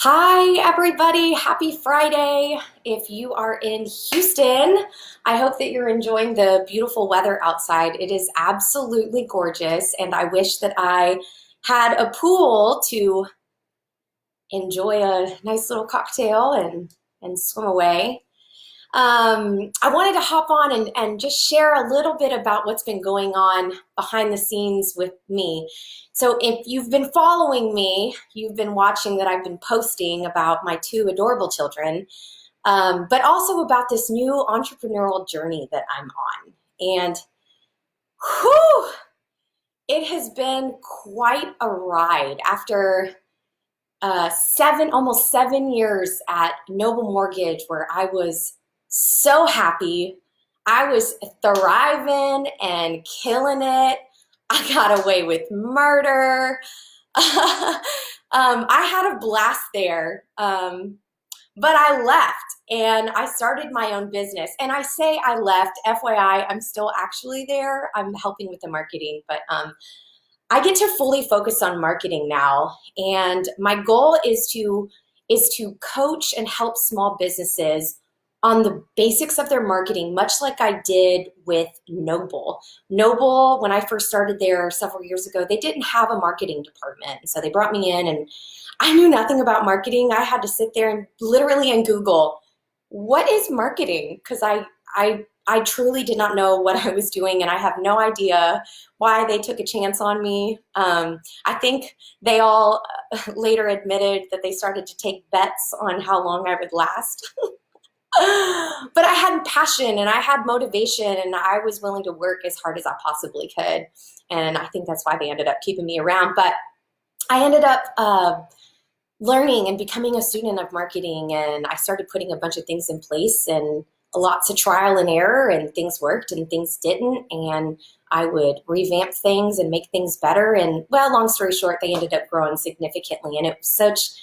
Hi, everybody. Happy Friday. If you are in Houston, I hope that you're enjoying the beautiful weather outside. It is absolutely gorgeous, and I wish that I had a pool to enjoy a nice little cocktail and swim away. I wanted to hop on and just share a little bit about what's been going on behind the scenes with me. So if you've been following me, you've been watching that I've been posting about my two adorable children, but also about this new entrepreneurial journey that I'm on. And whew, it has been quite a ride after almost 7 years at Noble Mortgage, where I was so happy. I was thriving and killing it. I got away with murder. I had a blast there, but I left and I started my own business. And I say I left, FYI, I'm still actually there. I'm helping with the marketing, but I get to fully focus on marketing now, and my goal is to coach and help small businesses on the basics of their marketing, much like I did with Noble. Noble, when I first started there several years ago, they didn't have a marketing department. So they brought me in and I knew nothing about marketing. I had to sit there and literally and Google, what is marketing? Because I truly did not know what I was doing, and I have no idea why they took a chance on me. I think they all later admitted that they started to take bets on how long I would last. But I had passion and I had motivation and I was willing to work as hard as I possibly could. And I think that's why they ended up keeping me around. But I ended up learning and becoming a student of marketing, and I started putting a bunch of things in place and lots of trial and error, and things worked and things didn't, and I would revamp things and make things better. And well, long story short, they ended up growing significantly, and it was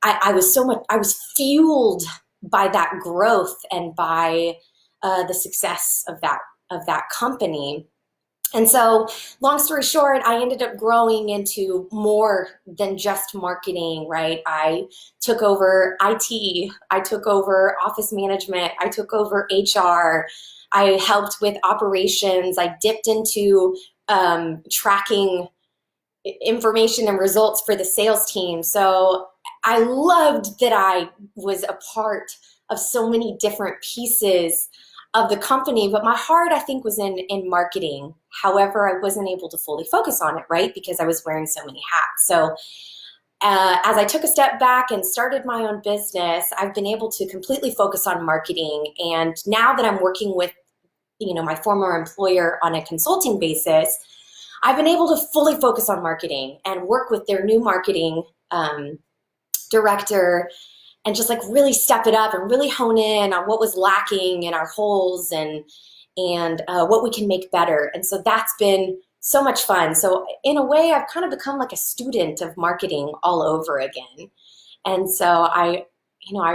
I was fueled by that growth and by the success of that company. And so, long story short, I ended up growing into more than just marketing, right? I took over IT, I took over office management, I took over HR, I helped with operations, I dipped into tracking information and results for the sales team. So I loved that I was a part of so many different pieces of the company, but my heart, I think, was in marketing. However, I wasn't able to fully focus on it, right? Because I was wearing so many hats. So as I took a step back and started my own business, I've been able to completely focus on marketing. And now that I'm working with, my former employer on a consulting basis, I've been able to fully focus on marketing and work with their new marketing director and just like really step it up and really hone in on what was lacking in our holes and what we can make better. And so that's been so much fun. So in a way, I've kind of become like a student of marketing all over again. And so I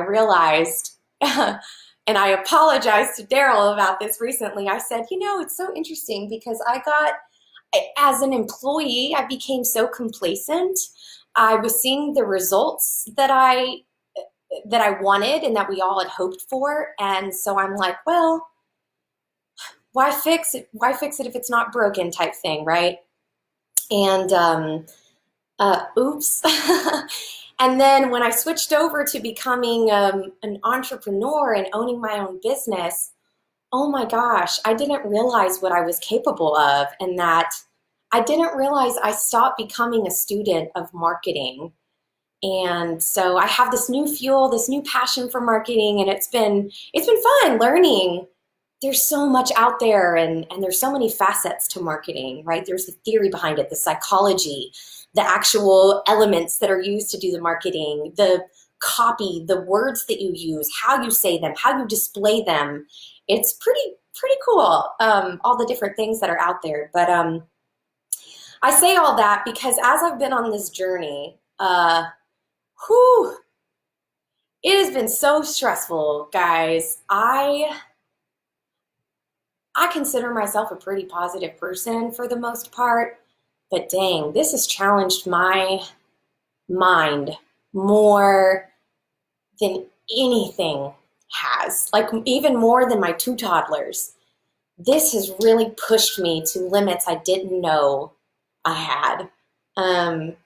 realized, and I apologized to Daryl about this recently. I said, it's so interesting because as an employee, I became so complacent. I was seeing the results that I wanted and that we all had hoped for. And so I'm like, well, why fix it? Why fix it if it's not broken type thing, right? And oops. And then when I switched over to becoming an entrepreneur and owning my own business, oh my gosh, I didn't realize what I was capable of, and that I didn't realize I stopped becoming a student of marketing. And so I have this new fuel, this new passion for marketing, and it's been fun learning. There's so much out there, and there's so many facets to marketing, right? There's the theory behind it, the psychology, the actual elements that are used to do the marketing, the copy, the words that you use, how you say them, how you display them. It's pretty cool, all the different things that are out there. But I say all that because as I've been on this journey, whew, it has been so stressful, guys. I consider myself a pretty positive person for the most part, but dang, this has challenged my mind more than anything has, like even more than my two toddlers. This has really pushed me to limits I didn't know I had. Um,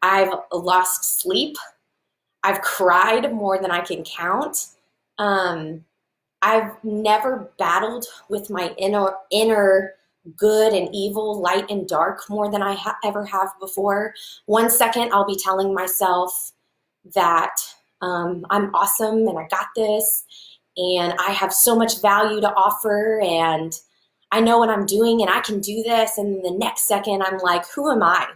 I've lost sleep. I've cried more than I can count. Um, I've never battled with my inner good and evil, light and dark more than I ever have before. One second I'll be telling myself that I'm awesome and I got this and I have so much value to offer and I know what I'm doing and I can do this. And the next second I'm like, who am I?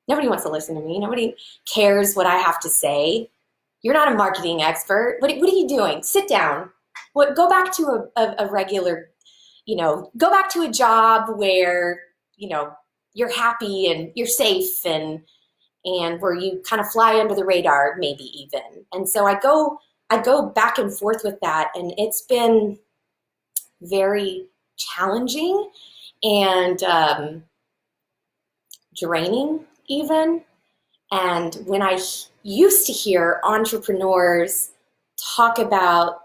Nobody wants to listen to me. Nobody cares what I have to say. You're not a marketing expert. What are you doing? Sit down. Go back to a regular, go back to a job where, you're happy and you're safe and where you kind of fly under the radar, maybe even. And so I go back and forth with that, and it's been very challenging and draining even. And when I used to hear entrepreneurs talk about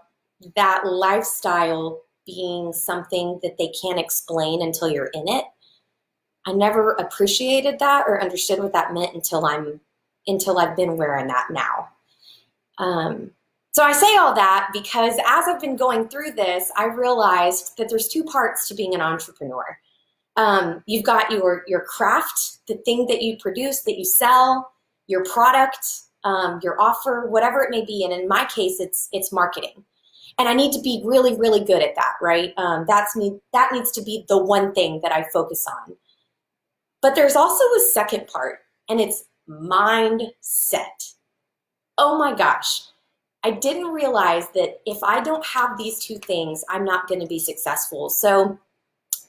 that lifestyle being something that they can't explain until you're in it, I never appreciated that or understood what that meant until I've been where I'm at now. So I say all that because as I've been going through this, I realized that there's two parts to being an entrepreneur. You've got your craft, the thing that you produce, that you sell, your product, your offer, whatever it may be. And in my case, it's marketing. And I need to be really, really good at that, right? That needs to be the one thing that I focus on. But there's also a second part, and it's mindset. Oh my gosh. I didn't realize that if I don't have these two things, I'm not going to be successful. So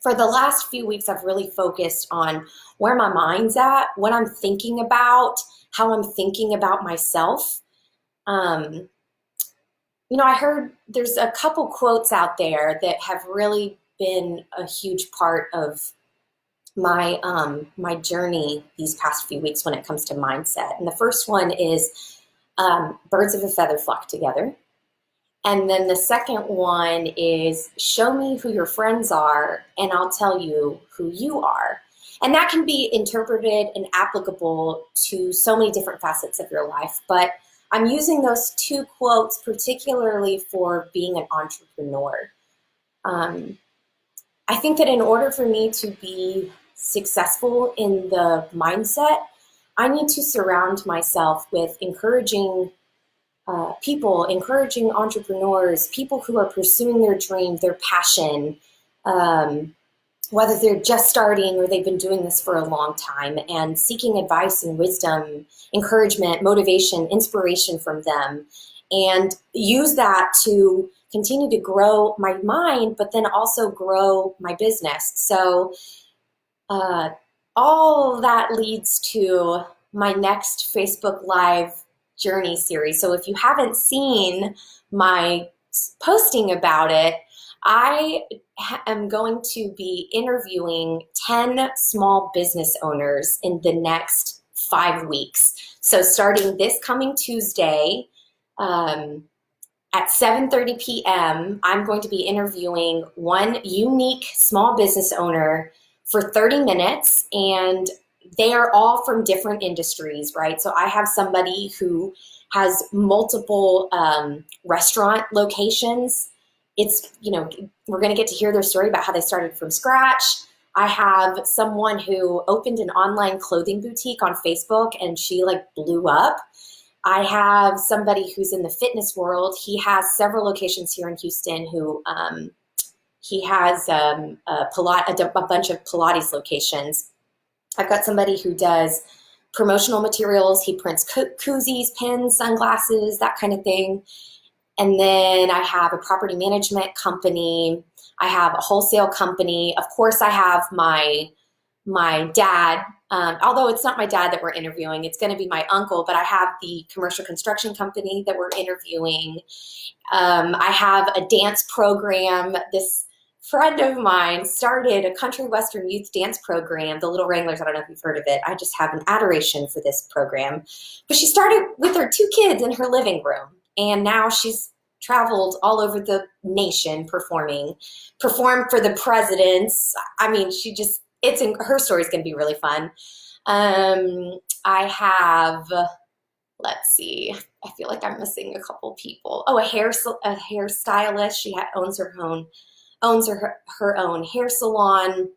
for the last few weeks, I've really focused on where my mind's at, what I'm thinking about, how I'm thinking about myself. I heard there's a couple quotes out there that have really been a huge part of my my journey these past few weeks when it comes to mindset. And the first one is birds of a feather flock together. And then the second one is show me who your friends are and I'll tell you who you are. And that can be interpreted and applicable to so many different facets of your life. But I'm using those two quotes particularly for being an entrepreneur. I think that in order for me to be successful in the mindset, I need to surround myself with encouraging people, encouraging entrepreneurs, people who are pursuing their dream, their passion, whether they're just starting or they've been doing this for a long time, and seeking advice and wisdom, encouragement, motivation, inspiration from them, and use that to continue to grow my mind, but then also grow my business. So all that leads to my next Facebook Live journey series. So if you haven't seen my posting about it, I am going to be interviewing 10 small business owners in the next 5 weeks. So starting this coming Tuesday at 7:30 p.m., I'm going to be interviewing one unique small business owner for 30 minutes, and they are all from different industries, right? So I have somebody who has multiple restaurant locations. We're going to get to hear their story about how they started from scratch. I have someone who opened an online clothing boutique on Facebook and she blew up. I have somebody who's in the fitness world. He has several locations here in Houston who he has a bunch of Pilates locations. I've got somebody who does promotional materials. He prints koozies, pins, sunglasses, that kind of thing. And then I have a property management company. I have a wholesale company. Of course, I have my dad, although it's not my dad that we're interviewing. It's going to be my uncle, but I have the commercial construction company that we're interviewing. I have a dance program. This friend of mine started a country western youth dance program, the Little Wranglers. I don't know if you've heard of it. I just have an adoration for this program. But she started with her 2 kids in her living room. and now she's traveled all over the nation performed for the presidents. I mean, her story's going to be really fun. I have, let's see, I feel like I'm missing a couple people. Oh, a hairstylist. She owns her own hair salon.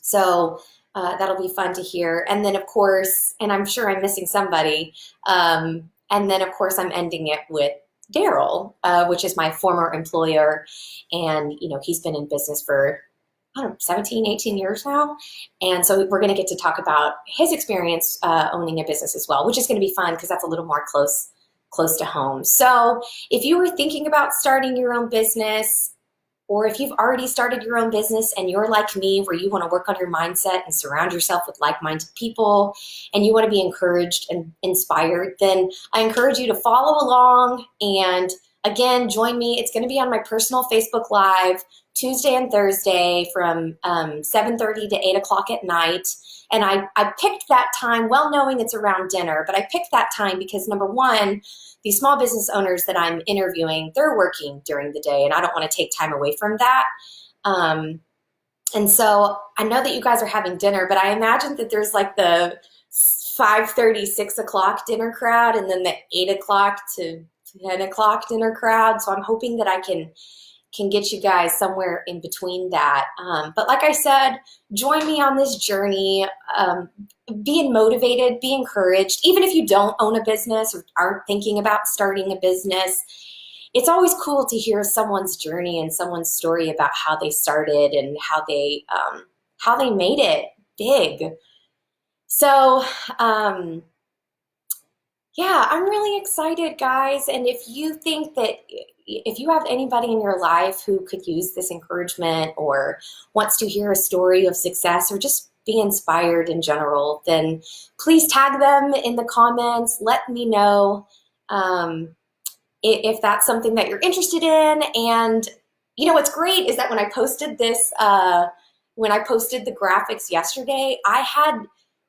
So that'll be fun to hear. And then, of course, and I'm sure I'm missing somebody. And then, of course, I'm ending it with Daryl, which is my former employer. And, he's been in business for, I don't know, 17, 18 years now. And so we're going to get to talk about his experience owning a business as well, which is going to be fun because that's a little more close to home. So if you were thinking about starting your own business, or if you've already started your own business and you're like me, where you want to work on your mindset and surround yourself with like-minded people, and you want to be encouraged and inspired, then I encourage you to follow along. And again, join me. It's going to be on my personal Facebook Live Tuesday and Thursday from 7:30 to 8 o'clock at night. And I picked that time, well knowing it's around dinner, but I picked that time because, number one, these small business owners that I'm interviewing, they're working during the day, and I don't want to take time away from that. And so I know that you guys are having dinner, but I imagine that there's like the 5:30, 6 o'clock dinner crowd, and then the 8 o'clock to 10 o'clock dinner crowd. So I'm hoping that I can get you guys somewhere in between that. But like I said, join me on this journey. Being motivated, be encouraged. Even if you don't own a business or aren't thinking about starting a business, it's always cool to hear someone's journey and someone's story about how they started and how they made it big. So, yeah, I'm really excited, guys. And if you think that if you have anybody in your life who could use this encouragement or wants to hear a story of success or just be inspired in general, then please tag them in the comments. Let me know if that's something that you're interested in. And what's great is that when I posted the graphics yesterday, I had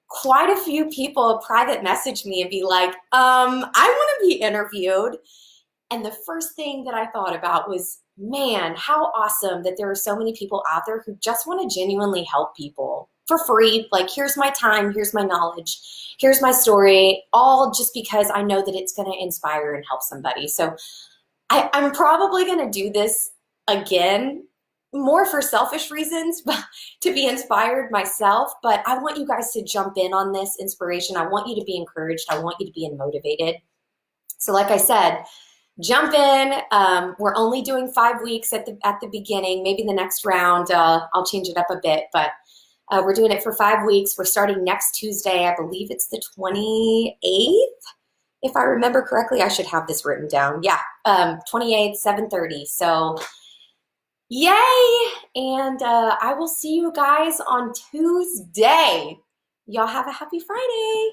quite a few people private message me and be like, I want to be interviewed. And the first thing that I thought about was, man, how awesome that there are so many people out there who just want to genuinely help people for free. Like, here's my time, here's my knowledge, here's my story, all just because I know that it's going to inspire and help somebody. So I'm probably going to do this again, more for selfish reasons, but to be inspired myself. But I want you guys to jump in on this inspiration. I want you to be encouraged. I want you to be motivated. So like I said, jump in. We're only doing 5 weeks at the beginning. Maybe the next round, I'll change it up a bit, but we're doing it for 5 weeks. We're starting next Tuesday. I believe it's the 28th. If I remember correctly, I should have this written down. Yeah, 28th, 7:30. So yay. And I will see you guys on Tuesday. Y'all have a happy Friday.